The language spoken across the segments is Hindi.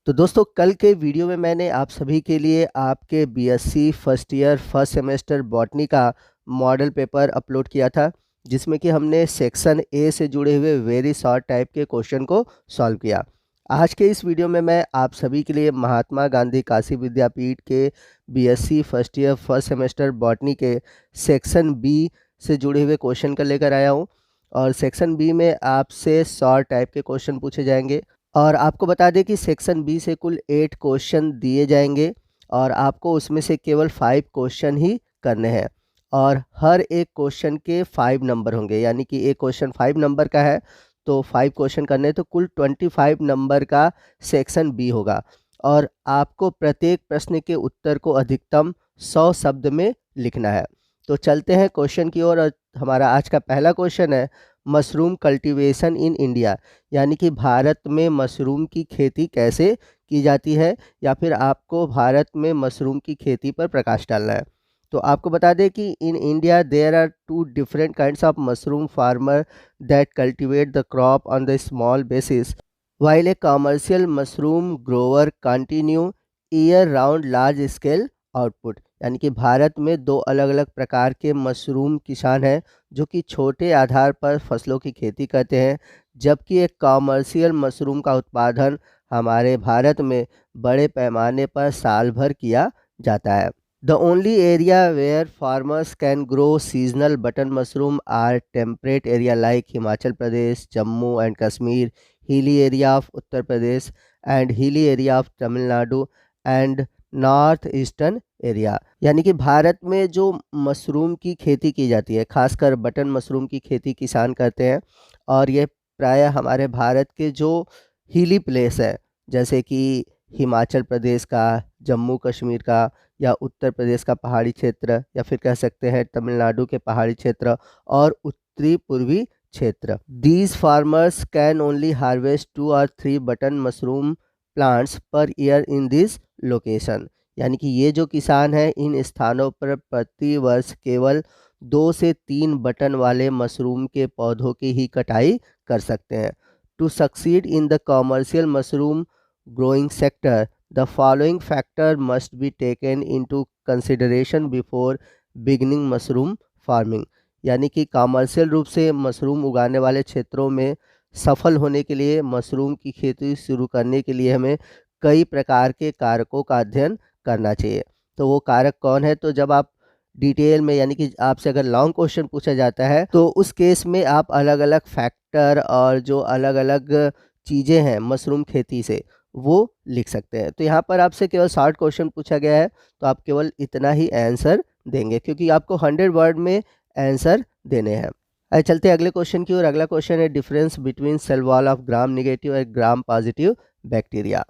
तो दोस्तों कल के वीडियो में मैंने आप सभी के लिए आपके BSc first year first semester botany का मॉडल पेपर अपलोड किया था, जिसमें कि हमने सेक्शन ए से जुड़े हुए वेरी शॉर्ट टाइप के क्वेश्चन को सॉल्व किया। आज के इस वीडियो में मैं आप सभी के लिए महात्मा गांधी काशी विद्यापीठ के BSc first year first semester botany के सेक्शन बी से जुड़े हुए क्वेश्चन का लेकर आया हूँ। और सेक्शन बी में आपसे शॉर्ट टाइप के क्वेश्चन पूछे जाएंगे। और आपको बता दें कि सेक्शन बी से कुल 8 क्वेश्चन दिए जाएंगे और आपको उसमें से केवल 5 क्वेश्चन ही करने हैं। और हर एक क्वेश्चन के 5 नंबर होंगे, यानी कि एक क्वेश्चन 5 नंबर का है तो 5 क्वेश्चन करने हैं, तो कुल 25 नंबर का सेक्शन बी होगा। और आपको प्रत्येक प्रश्न के उत्तर को अधिकतम 100 शब्द में लिखना है। तो चलते हैं क्वेश्चन की ओर। और हमारा आज का पहला क्वेश्चन है मशरूम कल्टीवेशन इन इंडिया, यानी कि भारत में मशरूम की खेती कैसे की जाती है, या फिर आपको भारत में मशरूम की खेती पर प्रकाश डालना है। तो आपको बता दें कि in India there are 2 different kinds of mushroom farmer that cultivate the crop on the small basis while a commercial mushroom grower continue year round large scale output। यानी कि भारत में 2 अलग अलग प्रकार के मशरूम किसान हैं जो कि छोटे आधार पर फसलों की खेती करते हैं, जबकि एक कॉमर्शियल मशरूम का उत्पादन हमारे भारत में बड़े पैमाने पर साल भर किया जाता है। The only area where farmers can grow seasonal button mushroom are temperate area like Himachal Pradesh, Jammu and Kashmir, hilly area of Uttar Pradesh and hilly area of Tamil Nadu and north eastern area. यानी कि भारत में जो मशरूम की खेती की जाती है, खासकर बटन मशरूम की खेती किसान करते हैं, और ये प्रायः हमारे भारत के जो हिली प्लेस है, जैसे कि हिमाचल प्रदेश का, जम्मू कश्मीर का, या उत्तर प्रदेश का पहाड़ी क्षेत्र, या फिर कह सकते हैं तमिलनाडु के पहाड़ी क्षेत्र और उत्तरी पूर्वी क्षेत्र। These farmers can only harvest 2 और 3 button mushroom plants per year in this location. यानी कि ये जो किसान हैं इन स्थानों पर प्रति वर्ष केवल 2 से 3 बटन वाले मशरूम के पौधों की ही कटाई कर सकते हैं। To succeed in the commercial mushroom growing sector, the following factor must be taken into consideration before beginning mushroom farming। यानी कि कॉमर्शियल रूप से मशरूम उगाने वाले क्षेत्रों में सफल होने के लिए, मशरूम की खेती शुरू करने के लिए हमें कई प्रकार के कारकों का अध्ययन करना चाहिए। तो वो कारक कौन है? तो जब आप डिटेल में, यानी कि आपसे अगर लॉन्ग क्वेश्चन पूछा जाता है तो उस केस में आप अलग अलग फैक्टर और जो अलग अलग चीज़ें हैं मशरूम खेती से, वो लिख सकते हैं। तो यहाँ पर आपसे केवल शॉर्ट क्वेश्चन पूछा गया है तो आप केवल इतना ही आंसर देंगे, क्योंकि आपको 100 वर्ड में आंसर देने हैं। आइए चलते हैं अगले क्वेश्चन की ओर। अगला क्वेश्चन है difference between cell wall of gram negative और ग्राम पॉजिटिव बैक्टीरिया।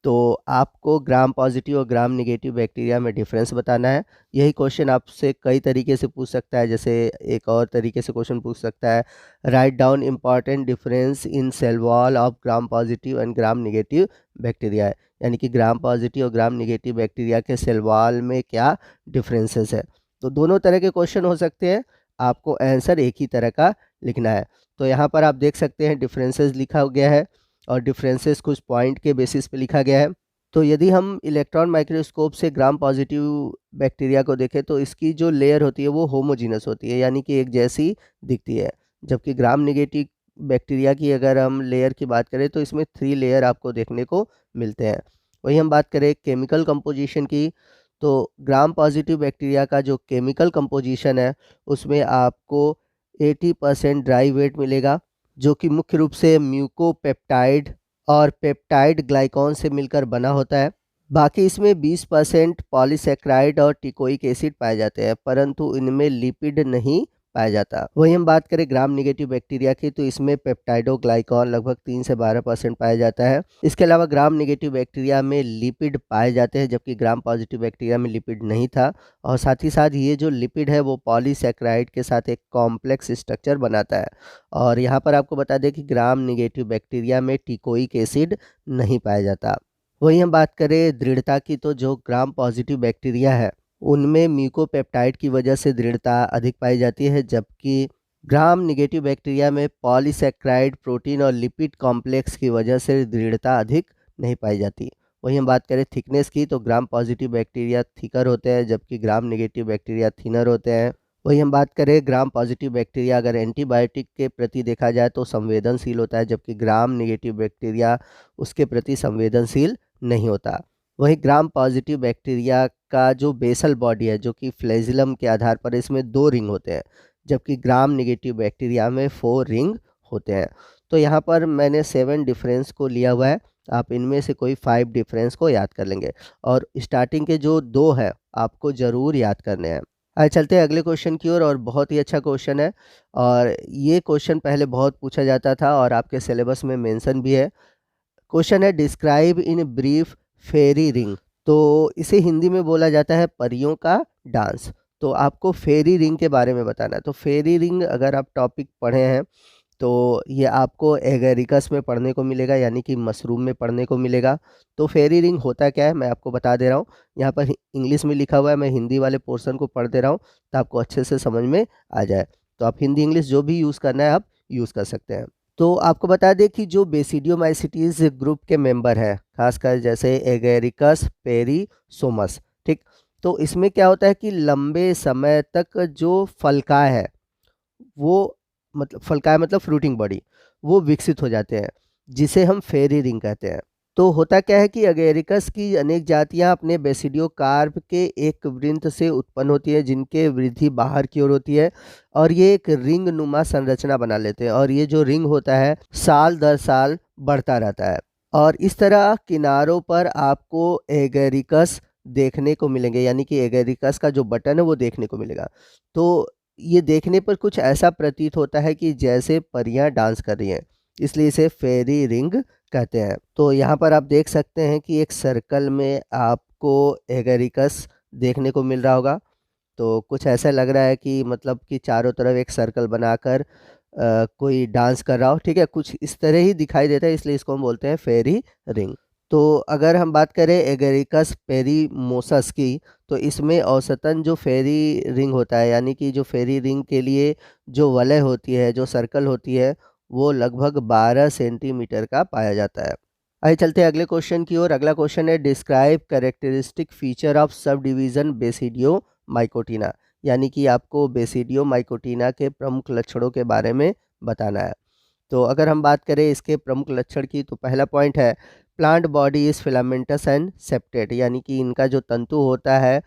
तो आपको ग्राम पॉजिटिव और ग्राम नेगेटिव बैक्टीरिया में डिफरेंस बताना है। यही क्वेश्चन आपसे कई तरीके से पूछ सकता है, जैसे एक और तरीके से क्वेश्चन पूछ सकता है, write down important difference in cell wall of gram positive and gram negative bacteria. यानी कि ग्राम पॉजिटिव और ग्राम नेगेटिव बैक्टीरिया के सेल वॉल में क्या डिफरेंसेस है। तो दोनों तरह के क्वेश्चन हो सकते हैं, आपको आंसर एक ही तरह का लिखना है। तो यहाँ पर आप देख सकते हैं डिफरेंसेस लिखा गया है और डिफरेंसेस कुछ पॉइंट के बेसिस पे लिखा गया है। तो यदि हम इलेक्ट्रॉन माइक्रोस्कोप से ग्राम पॉजिटिव बैक्टीरिया को देखें तो इसकी जो लेयर होती है वो होमोजीनस होती है, यानी कि एक जैसी दिखती है। जबकि ग्राम नेगेटिव बैक्टीरिया की अगर हम लेयर की बात करें तो इसमें 3 लेयर आपको देखने को मिलते हैं। वही हम बात करें केमिकल कंपोजिशन की, तो ग्राम पॉजिटिव बैक्टीरिया का जो केमिकल कंपोजिशन है उसमें आपको 80% ड्राई वेट मिलेगा, जो कि मुख्य रूप से म्यूकोपेप्टाइड और पेप्टाइड ग्लाइकॉन से मिलकर बना होता है। बाकी इसमें 20% पॉलीसेक्राइड और टिकोइक एसिड पाए जाते हैं, परंतु इनमें लिपिड नहीं पाया जाता। वही हम बात करें ग्राम नेगेटिव बैक्टीरिया की, तो इसमें पेप्टाइडोग्लाइकॉन लगभग 3 से 12% पाया जाता है। इसके अलावा ग्राम नेगेटिव बैक्टीरिया में लिपिड पाए जाते हैं, जबकि ग्राम पॉजिटिव बैक्टीरिया में लिपिड नहीं था। और साथ ही साथ ये जो लिपिड है वो पॉलीसेक्राइड के साथ एक कॉम्प्लेक्स स्ट्रक्चर बनाता है। और यहाँ पर आपको बता दें कि ग्राम नेगेटिव बैक्टीरिया में टिकोइक एसिड नहीं पाया जाता। वहीं हम बात करें दृढ़ता की, तो जो ग्राम पॉजिटिव बैक्टीरिया है उनमें म्यूकोपेप्टाइड की वजह से दृढ़ता अधिक पाई जाती है, जबकि ग्राम नेगेटिव बैक्टीरिया में पॉलीसेक्राइड प्रोटीन और लिपिड कॉम्प्लेक्स की वजह से दृढ़ता अधिक नहीं पाई जाती। वहीं हम बात करें थिकनेस की, तो ग्राम पॉजिटिव बैक्टीरिया थिकर होते हैं जबकि ग्राम नेगेटिव बैक्टीरिया थिनर होते हैं। वहीं हम बात करें ग्राम पॉजिटिव बैक्टीरिया अगर एंटीबायोटिक के प्रति देखा जाए तो संवेदनशील होता है, जबकि ग्राम नेगेटिव बैक्टीरिया उसके प्रति संवेदनशील नहीं होता। वहीं ग्राम पॉजिटिव बैक्टीरिया का जो बेसल बॉडी है जो कि फ्लैजिलम के आधार पर इसमें 2 रिंग होते हैं, जबकि ग्राम नेगेटिव बैक्टीरिया में 4 रिंग होते हैं। तो यहाँ पर मैंने 7 डिफरेंस को लिया हुआ है, आप इनमें से कोई 5 डिफरेंस को याद कर लेंगे और स्टार्टिंग के जो 2 हैं आपको ज़रूर याद करने हैं। आइए चलते हैं अगले क्वेश्चन की ओर, और बहुत ही अच्छा क्वेश्चन है और ये क्वेश्चन पहले बहुत पूछा जाता था और आपके सिलेबस में मेंशन भी है। क्वेश्चन है describe in brief fairy ring. तो इसे हिंदी में बोला जाता है परियों का डांस। तो आपको फेरी रिंग के बारे में बताना है। तो फेरी रिंग अगर आप टॉपिक पढ़े हैं तो ये आपको एगेरिकस में पढ़ने को मिलेगा, यानी कि मशरूम में पढ़ने को मिलेगा। तो फेरी रिंग होता क्या है मैं आपको बता दे रहा हूँ। यहाँ पर इंग्लिश में लिखा हुआ है, मैं हिंदी वाले पोर्शन को पढ़ दे रहा हूँ तो आपको अच्छे से समझ में आ जाए। तो आप हिंदी इंग्लिश जो भी यूज़ करना है आप यूज़ कर सकते हैं। तो आपको बता दें कि जो बेसिडियोमाइसीटीज ग्रुप के मेंबर हैं, खासकर जैसे एगेरिकस पेरिसोमस, ठीक। तो इसमें क्या होता है कि लंबे समय तक जो फलकाय है वो, मतलब फलकाय मतलब फ्रूटिंग बॉडी, वो विकसित हो जाते हैं, जिसे हम फेरी रिंग कहते हैं। तो होता क्या है कि एगेरिकस की अनेक जातियां अपने बेसिडियो कार्प के एक वृंत से उत्पन्न होती है जिनके वृद्धि बाहर की ओर होती है और ये एक रिंग नुमा संरचना बना लेते हैं, और ये जो रिंग होता है साल दर साल बढ़ता रहता है। और इस तरह किनारों पर आपको एगेरिकस देखने को मिलेंगे, यानी कि एगेरिकस का जो बटन है वो देखने को मिलेगा। तो ये देखने पर कुछ ऐसा प्रतीत होता है कि जैसे परियां डांस कर रही हैं, इसलिए इसे फेरी रिंग कहते हैं। तो यहाँ पर आप देख सकते हैं कि एक सर्कल में आपको एगेरिकस देखने को मिल रहा होगा। तो कुछ ऐसा लग रहा है कि मतलब कि चारों तरफ एक सर्कल बनाकर कोई डांस कर रहा हो, ठीक है, कुछ इस तरह ही दिखाई देता है, इसलिए इसको हम बोलते हैं फेरी रिंग। तो अगर हम बात करें एगेरिकस पेरिमोसस की, तो इसमें औसतन जो फेरी रिंग होता है, यानी कि जो फेरी रिंग के लिए जो वलय होती है, जो सर्कल होती है, वो लगभग 12 सेंटीमीटर का पाया जाता है। आइए चलते हैं अगले क्वेश्चन की ओर। अगला क्वेश्चन है describe characteristic feature of sub division Basidiomycotina, यानी कि आपको बेसिडियो माइकोटिना के प्रमुख लक्षणों के बारे में बताना है। तो अगर हम बात करें इसके प्रमुख लक्षण की, तो पहला पॉइंट है plant body is filamentous and septate, यानी कि इनका जो तंतु होता है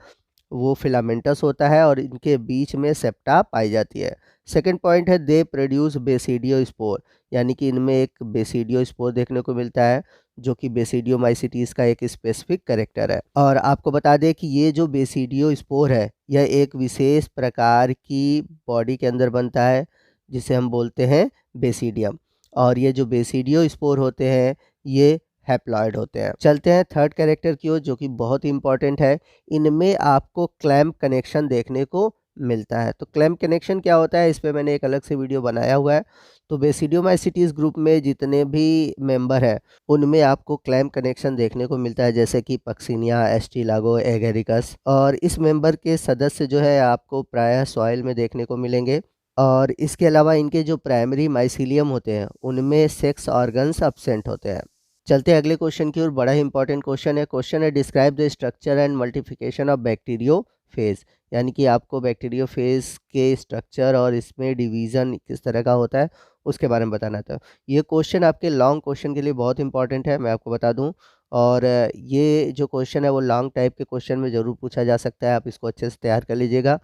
वो फिलामेंटस होता है और इनके बीच में सेप्टा पाई जाती है। सेकंड पॉइंट है दे प्रोड्यूस बेसिडियो स्पोर, यानी कि इनमें एक बेसिडियो स्पोर देखने को मिलता है जो कि बेसिडियोमाइसिटीज का एक स्पेसिफिक कैरेक्टर है। और आपको बता दें कि ये जो बेसिडियो स्पोर है यह एक विशेष प्रकार की बॉडी के अंदर बनता है जिसे हम बोलते हैं बेसिडियम, और ये जो बेसिडियो स्पोर होते हैं ये हैप्लॉइड होते हैं। चलते हैं थर्ड कैरेक्टर की ओर जो कि बहुत ही इंपॉर्टेंट है। इनमें आपको क्लैम्प कनेक्शन देखने को मिलता है। तो क्लैम्प कनेक्शन क्या होता है, इस पे मैंने एक अलग से वीडियो बनाया हुआ है। तो बेसिडियोमाइसिटीज ग्रुप में जितने भी मेंबर हैं उनमें आपको क्लैम्प कनेक्शन देखने को मिलता है, जैसे कि पक्सिनिया, एस्टिलागो, एगेरिकस, और इस मेंबर के सदस्य जो है आपको प्रायः सॉइल में देखने को मिलेंगे। और इसके अलावा इनके जो प्राइमरी माइसीलियम होते हैं उनमें सेक्स ऑर्गन्स अब्सेंट होते हैं। चलते हैं अगले क्वेश्चन की ओर। बड़ा ही इंपॉर्टेंट क्वेश्चन है। क्वेश्चन है describe the structure and multiplication of bacterio phase, यानी कि आपको बैक्टीरियो फेज के स्ट्रक्चर और इसमें डिवीज़न किस तरह का होता है उसके बारे में बताना था। ये क्वेश्चन आपके लॉन्ग क्वेश्चन के लिए बहुत इंपॉर्टेंट है, मैं आपको बता दूं। और ये जो क्वेश्चन है वो लॉन्ग टाइप के क्वेश्चन में ज़रूर पूछा जा सकता है, आप इसको अच्छे से तैयार कर लीजिएगा।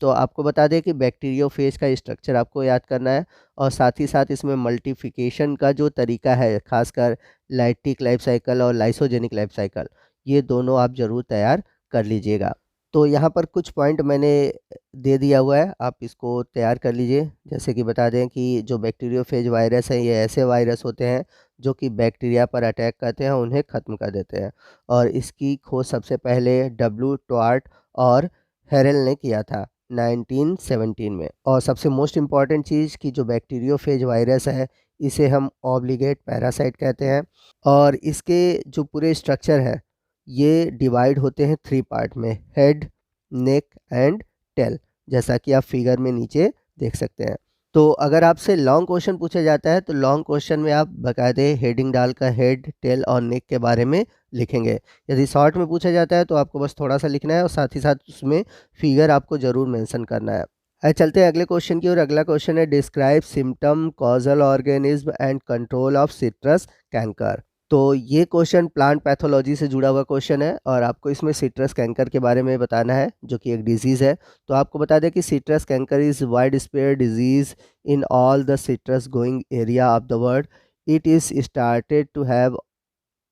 तो आपको बता दें कि बैक्टीरियोफेज का स्ट्रक्चर आपको याद करना है और साथ ही साथ इसमें मल्टीप्लिकेशन का जो तरीका है, खासकर लाइटिक लाइफ साइकिल और लाइसोजेनिक लाइफ साइकिल, ये दोनों आप ज़रूर तैयार कर लीजिएगा। तो यहाँ पर कुछ पॉइंट मैंने दे दिया हुआ है, आप इसको तैयार कर लीजिए। जैसे कि बता दें कि जो बैक्टीरियोफेज वायरस है ये ऐसे वायरस होते हैं जो कि बैक्टीरिया पर अटैक करते हैं, उन्हें ख़त्म कर देते हैं। और इसकी खोज सबसे पहले डब्ल्यू टॉर्ट और हेरेल ने किया था 1917 में। और सबसे मोस्ट इम्पॉर्टेंट चीज़ कि जो बैक्टीरियोफेज वायरस है इसे हम ऑब्लिगेट पैरासाइट कहते हैं। और इसके जो पूरे स्ट्रक्चर है ये डिवाइड होते हैं 3 पार्ट में, हेड, नेक एंड टेल, जैसा कि आप फिगर में नीचे देख सकते हैं। तो अगर आपसे लॉन्ग क्वेश्चन पूछा जाता है तो लॉन्ग क्वेश्चन में आप बाकायदे हेडिंग डालकर हेड, टेल और नेक के बारे में लिखेंगे। यदि शॉर्ट में पूछा जाता है तो आपको बस थोड़ा-सा लिखना है और साथ ही साथ उसमें फिगर आपको ज़रूर मेंशन करना है। चलते हैं अगले क्वेश्चन की ओर। अगला क्वेश्चन है describe symptom, causal organism and control of citrus canker. तो ये क्वेश्चन प्लांट पैथोलॉजी से जुड़ा हुआ क्वेश्चन है और आपको इसमें सिट्रस कैंकर के बारे में बताना है, जो कि एक डिजीज़ है। तो आपको बता दें कि citrus canker is wide spread disease in all the citrus growing area of the world. It is started to have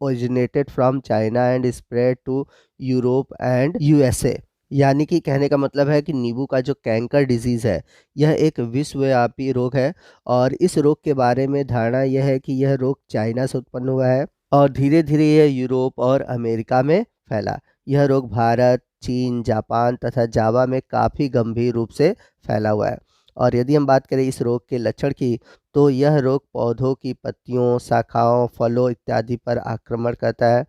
originated from China and spread to Europe and USA। यानी कि कहने का मतलब है कि नींबू का जो कैंकर डिजीज़ है, यह एक विश्वव्यापी रोग है और इस रोग के बारे में धारणा यह है कि यह रोग चाइना से उत्पन्न हुआ है और धीरे-धीरे यह यूरोप और अमेरिका में फैला। यह रोग भारत, चीन, जापान तथा जावा में काफ़ी गंभीर रूप से फैला हुआ है। और यदि हम बात करें इस रोग के लक्षण की, तो यह रोग पौधों की पत्तियों, शाखाओं, फलों इत्यादि पर आक्रमण करता है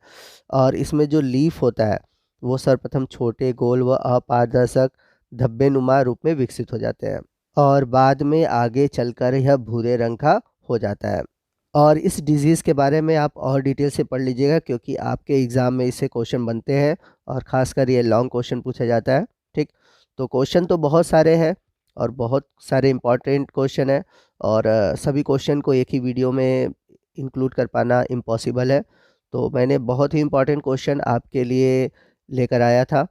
और इसमें जो लीफ होता है, वो सर्वप्रथम छोटे, गोल व अपारदर्शक धब्बेनुमा रूप में विकसित हो जाते हैं और बाद में आगे चलकर यह भूरे रंग का हो जाता है। और इस डिज़ीज़ के बारे में आप और डिटेल से पढ़ लीजिएगा क्योंकि आपके एग्ज़ाम में इससे क्वेश्चन बनते हैं और ख़ासकर ये लॉन्ग क्वेश्चन पूछा जाता है, ठीक? तो क्वेश्चन तो बहुत सारे हैं और बहुत सारे इम्पोर्टेंट क्वेश्चन है और सभी क्वेश्चन को एक ही वीडियो में इंक्लूड कर पाना इम्पॉसिबल है। तो मैंने बहुत ही इम्पोर्टेंट क्वेश्चन आपके लिए लेकर आया था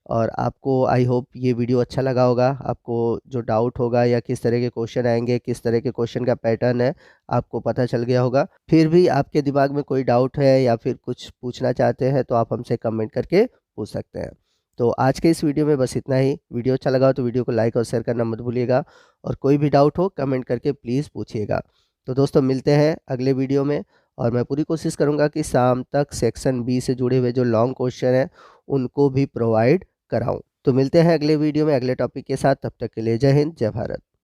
और आपको आई होप ये वीडियो अच्छा लगा होगा। आपको जो डाउट होगा या किस तरह के क्वेश्चन आएँगे, किस तरह के क्वेश्चन का पैटर्न है, आपको पता चल गया होगा। फिर भी आपके दिमाग में कोई डाउट है या फिर कुछ पूछना चाहते हैं तो आप हमसे कमेंट करके पूछ सकते हैं। तो आज के इस वीडियो में बस इतना ही। वीडियो अच्छा लगा हो तो वीडियो को लाइक और शेयर करना मत भूलिएगा और कोई भी डाउट हो कमेंट करके प्लीज़ पूछिएगा। तो दोस्तों मिलते हैं अगले वीडियो में और मैं पूरी कोशिश करूँगा कि शाम तक सेक्शन बी से जुड़े हुए जो लॉन्ग क्वेश्चन हैं उनको भी प्रोवाइड कराऊँ। तो मिलते हैं अगले वीडियो में अगले टॉपिक के साथ। तब तक के लिए जय हिंद, जय भारत।